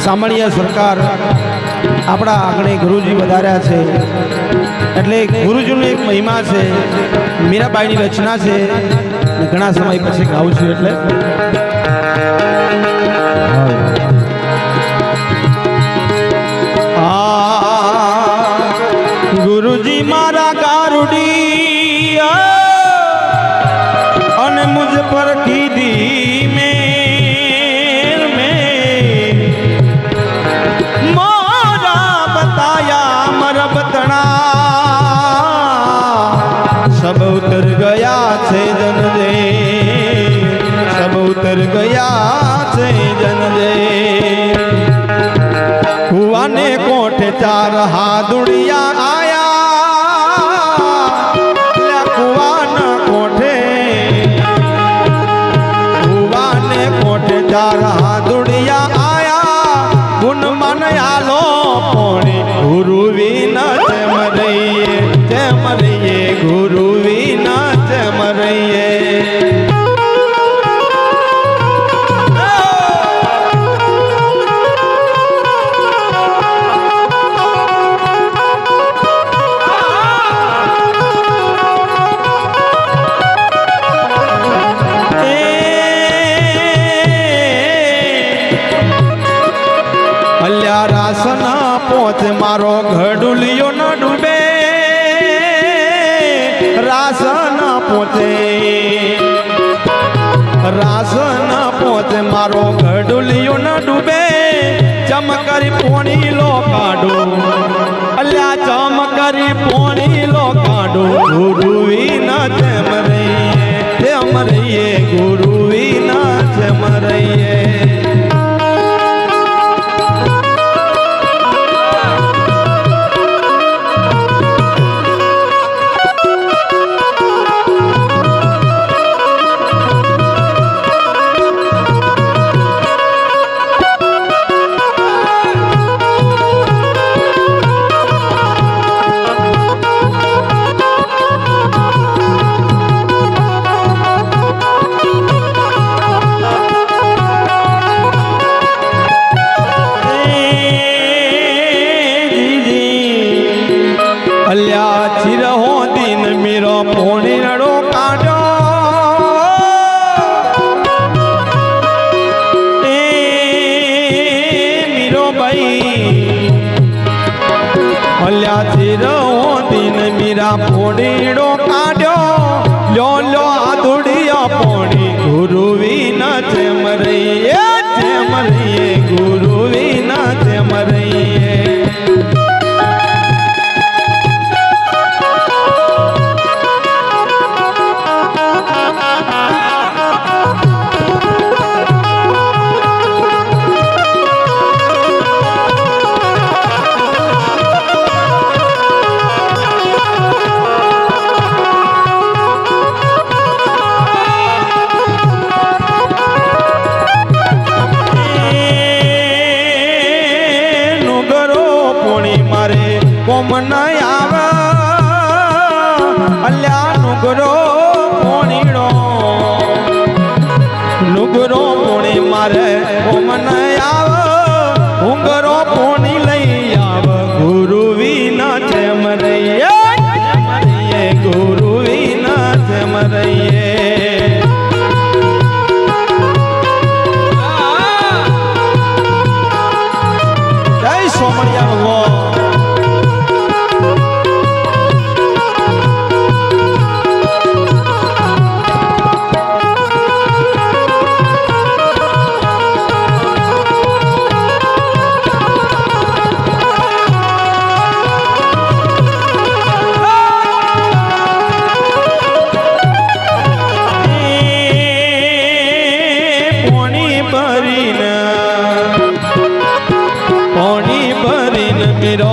સામાન્ય સરકાર આપણા આંગણે ગુરુજી વધાર્યા છે એટલે ગુરુજીનો એક મહિમા છે મીરાબાઈની રચના છે ઘણા સમય પછી ગાઉં છું એટલે ગુરુજી મારા ગારુડી અને મુझ પર કીધી મેર में मोरा बताया मरबतना सब उतर गया છે જન દે सब उतर गया છે જન દે કુવાને કોઠે ચાર હાદુડિયા चार हादुड़िया आया गुण मन आलो पोणी गुरु विना जम रहिए गुरु विना जम रहिए रासन पोच मारो घडुलियो न डूबे रासन पोचे रासन पोचे मारो घडुलियो न डूबे चमकरी पोणी लो काडो अल्या चमकरी पोणी लो काडो गुरु विना जम रहिए गुरु विना जम रहिए चिरहो दिन मेरो पोणीड़ो काढो मीरो भाई हल्या चिरहो दिन मीरा पोणीड़ो काढो लो लो आदुड़िया पोणी गुरु विना जम रहिए गुरु विना जम रहिए कोमन आवा अल्या नुगरो पोणीड़ो नुगरो पोणी मारे कोमन आवा उंगरो पोणी लई आव गुरु विना जम रहिए गुरु विना जम रहिए जय सोमरिया पोणी भरीन मेरो